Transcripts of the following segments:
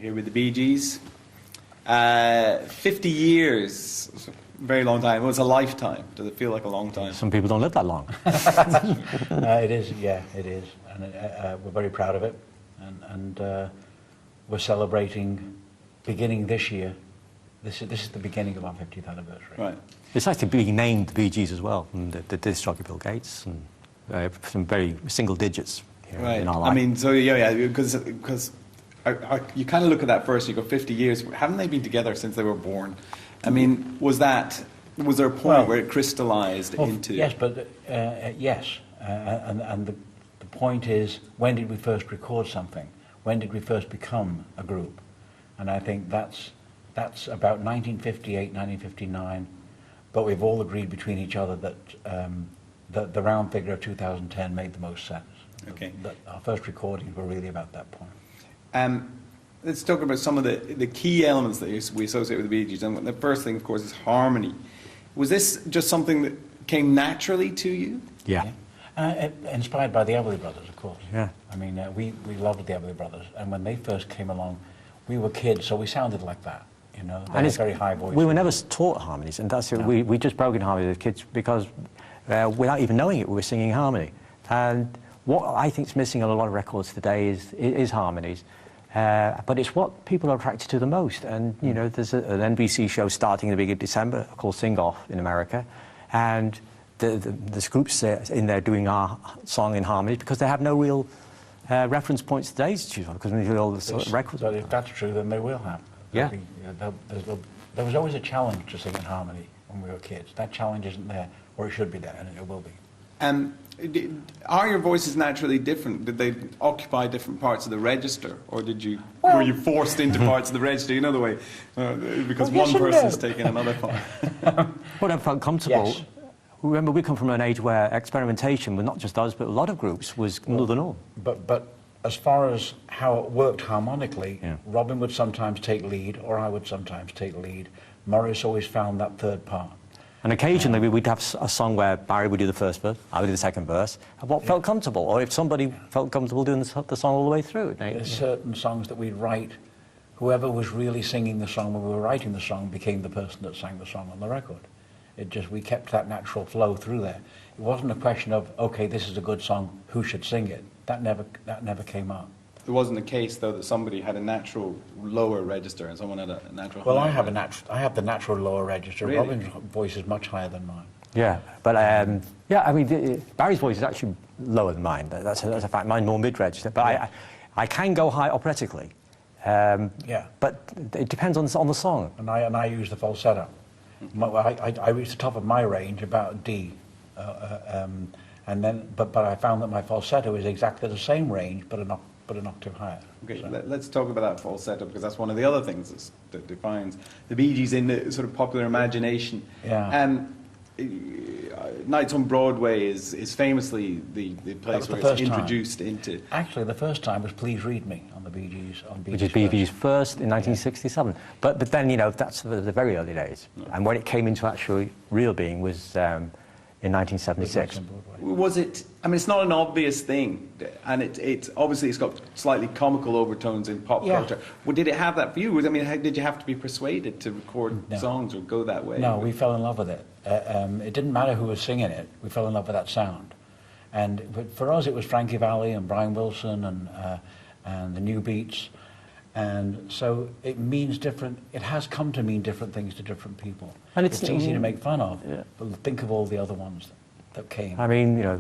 here with the BeeGees. 50 years, very long time. Well, it's a lifetime. Does it feel like a long time? Some people don't live that long. It is, yeah, it is. And we're very proud of it. And we're celebrating, beginning this year. This is the beginning of our 50th anniversary. Right. It's actually being named the BeeGees as well, from the disc jockey Bill Gates, and some very single digits here in our life. I mean, so yeah, because you kind of look at that first, you go 50 years. Haven't they been together since they were born? I mean, was there a point where it crystallized into? Yes, but yes, and the point is, when did we first record something? When did we first become a group? And I think that's about 1958, 1959. But we've all agreed between each other that the round figure of 2010 made the most sense. Okay. That our first recordings were really about that point. Let's talk about some of the key elements that we associate with the BeeGees. And the first thing, of course, is harmony. Was this just something that came naturally to you? Yeah. Inspired by the Everly Brothers, of course. Yeah. I mean, we loved the Everly Brothers, and when they first came along, we were kids, so we sounded like that. You know, they had very high voices. We were never taught harmonies, and that's it. No. We just broke in harmony as kids because without even knowing it, we were singing harmony. And what I think is missing on a lot of records today is harmonies. But it's what people are attracted to the most. And, you know, there's an NBC show starting in the beginning of December called Sing Off in America. And there's groups in there doing our song in harmony because they have no real reference points today to choose on, because when you do all the records. So if that's true, then they will have. Yeah. There was always a challenge to sing in harmony when we were kids. That challenge isn't there, or it should be there, and it will be. Are your voices naturally different? Did they occupy different parts of the register, or were you forced into parts of the register? You know the way, because one person's taking another part. Well, I felt comfortable. Yes. Remember, we come from an age where experimentation, with not just us, but a lot of groups, was nil the norm. But as far as how it worked harmonically, Robin would sometimes take lead, or I would sometimes take lead. Maurice always found that third part. And occasionally we'd have a song where Barry would do the first verse, I would do the second verse, and what felt comfortable, or if somebody felt comfortable doing the song all the way through. There's certain songs that we'd write, whoever was really singing the song when we were writing the song became the person that sang the song on the record. We kept that natural flow through there. It wasn't a question of, okay, this is a good song, who should sing it? That never came up. There wasn't a case, though, that somebody had a natural lower register and someone had a natural Well, higher I have the natural lower register. Really? Robin's voice is much higher than mine. Yeah, but I mean, Barry's voice is actually lower than mine. That's a fact. Mine more mid-register, but I can go high operatically. But it depends on the song. And I use the falsetto. I reach the top of my range about D, and then but I found that my falsetto is exactly the same range, but an octave higher. Okay, so. Let's talk about that falsetto, because that's one of the other things that defines the BeeGees in the sort of popular imagination. Yeah. Nights on Broadway is famously the place where it's introduced into. Actually, the first time was Please Read Me on the BeeGees. Which is BeeGees first in 1967. But then, you know, that's the very early days. And when it came into actual real being was in 1976. Was it? I mean, it's not an obvious thing, and it's obviously it's got slightly comical overtones in pop culture. Well, did it have that for you? I mean, did you have to be persuaded to record songs or go that way? No, we fell in love with it. It didn't matter who was singing it. We fell in love with that sound. But for us, it was Frankie Valli and Brian Wilson and the New Beats. And so it means different, it has come to mean different things to different people. And it's easy to make fun of, but think of all the other ones that came. I mean, you know,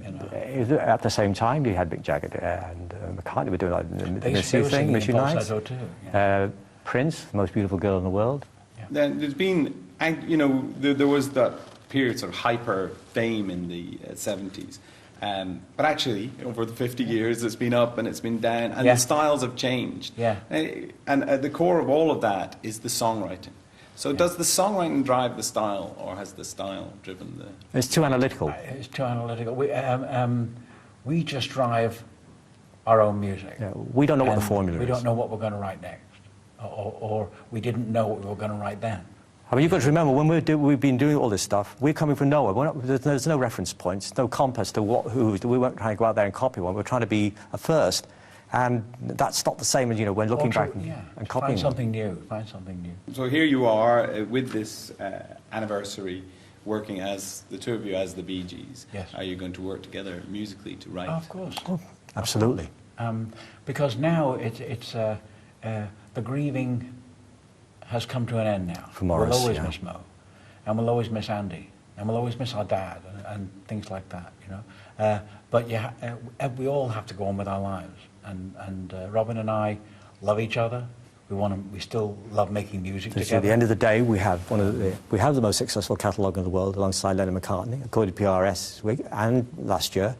at the same time you had Mick Jagger and McCartney were doing like the Missy thing, Missy Nights. Too, Prince, the most beautiful girl in the world. Then there's been, you know, there was that period sort of hyper fame in the 70s. But actually, over the 50 years, it's been up and it's been down, and the styles have changed. Yeah. And at the core of all of that is the songwriting. So does the songwriting drive the style, or has the style driven the... It's too analytical. It's too analytical. We just drive our own music. Yeah, we don't know what the formula is. We don't know what we're going to write next. Or we didn't know what we were going to write then. I mean, you've got to remember, when we've been doing all this stuff, we're coming from nowhere. There's no reference points, no compass to who. We weren't trying to go out there and copy one. We're trying to be a first. And that's not the same as, you know, when looking back and copying. Find something new, find something new. So here you are with this anniversary, working as the two of you as the BeeGees. Yes. Are you going to work together musically to write? Oh, of course. Oh, absolutely. Because now the grieving has come to an end now. For Maurice, we'll always yeah. miss Mo, and we'll always miss Andy, and we'll always miss our dad, and things like that, you know. But we all have to go on with our lives, and Robin and I love each other. We still love making music together. At the end of the day, we have the most successful catalogue in the world, alongside Lennon McCartney, according to PRS this week and last year.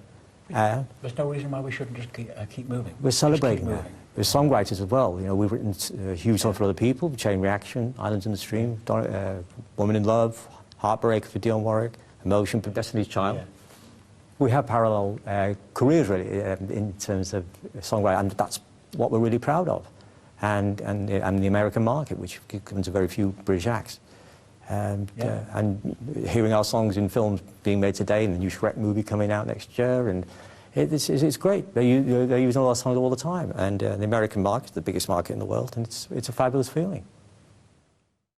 There's no reason why we shouldn't just keep moving. We're celebrating that. We're songwriters as well. You know, we've written a huge song for other people: Chain Reaction, Islands in the Stream, Woman in Love, Heartbreak for Dionne Warwick, Emotion for Destiny's Child. Yeah. We have parallel careers, really, in terms of songwriting, and that's what we're really proud of. And the American market, which comes to very few British acts. And hearing our songs in films being made today, and the new Shrek movie coming out next year, and it's great. They're using all our songs all the time. And the American market is the biggest market in the world, and it's a fabulous feeling.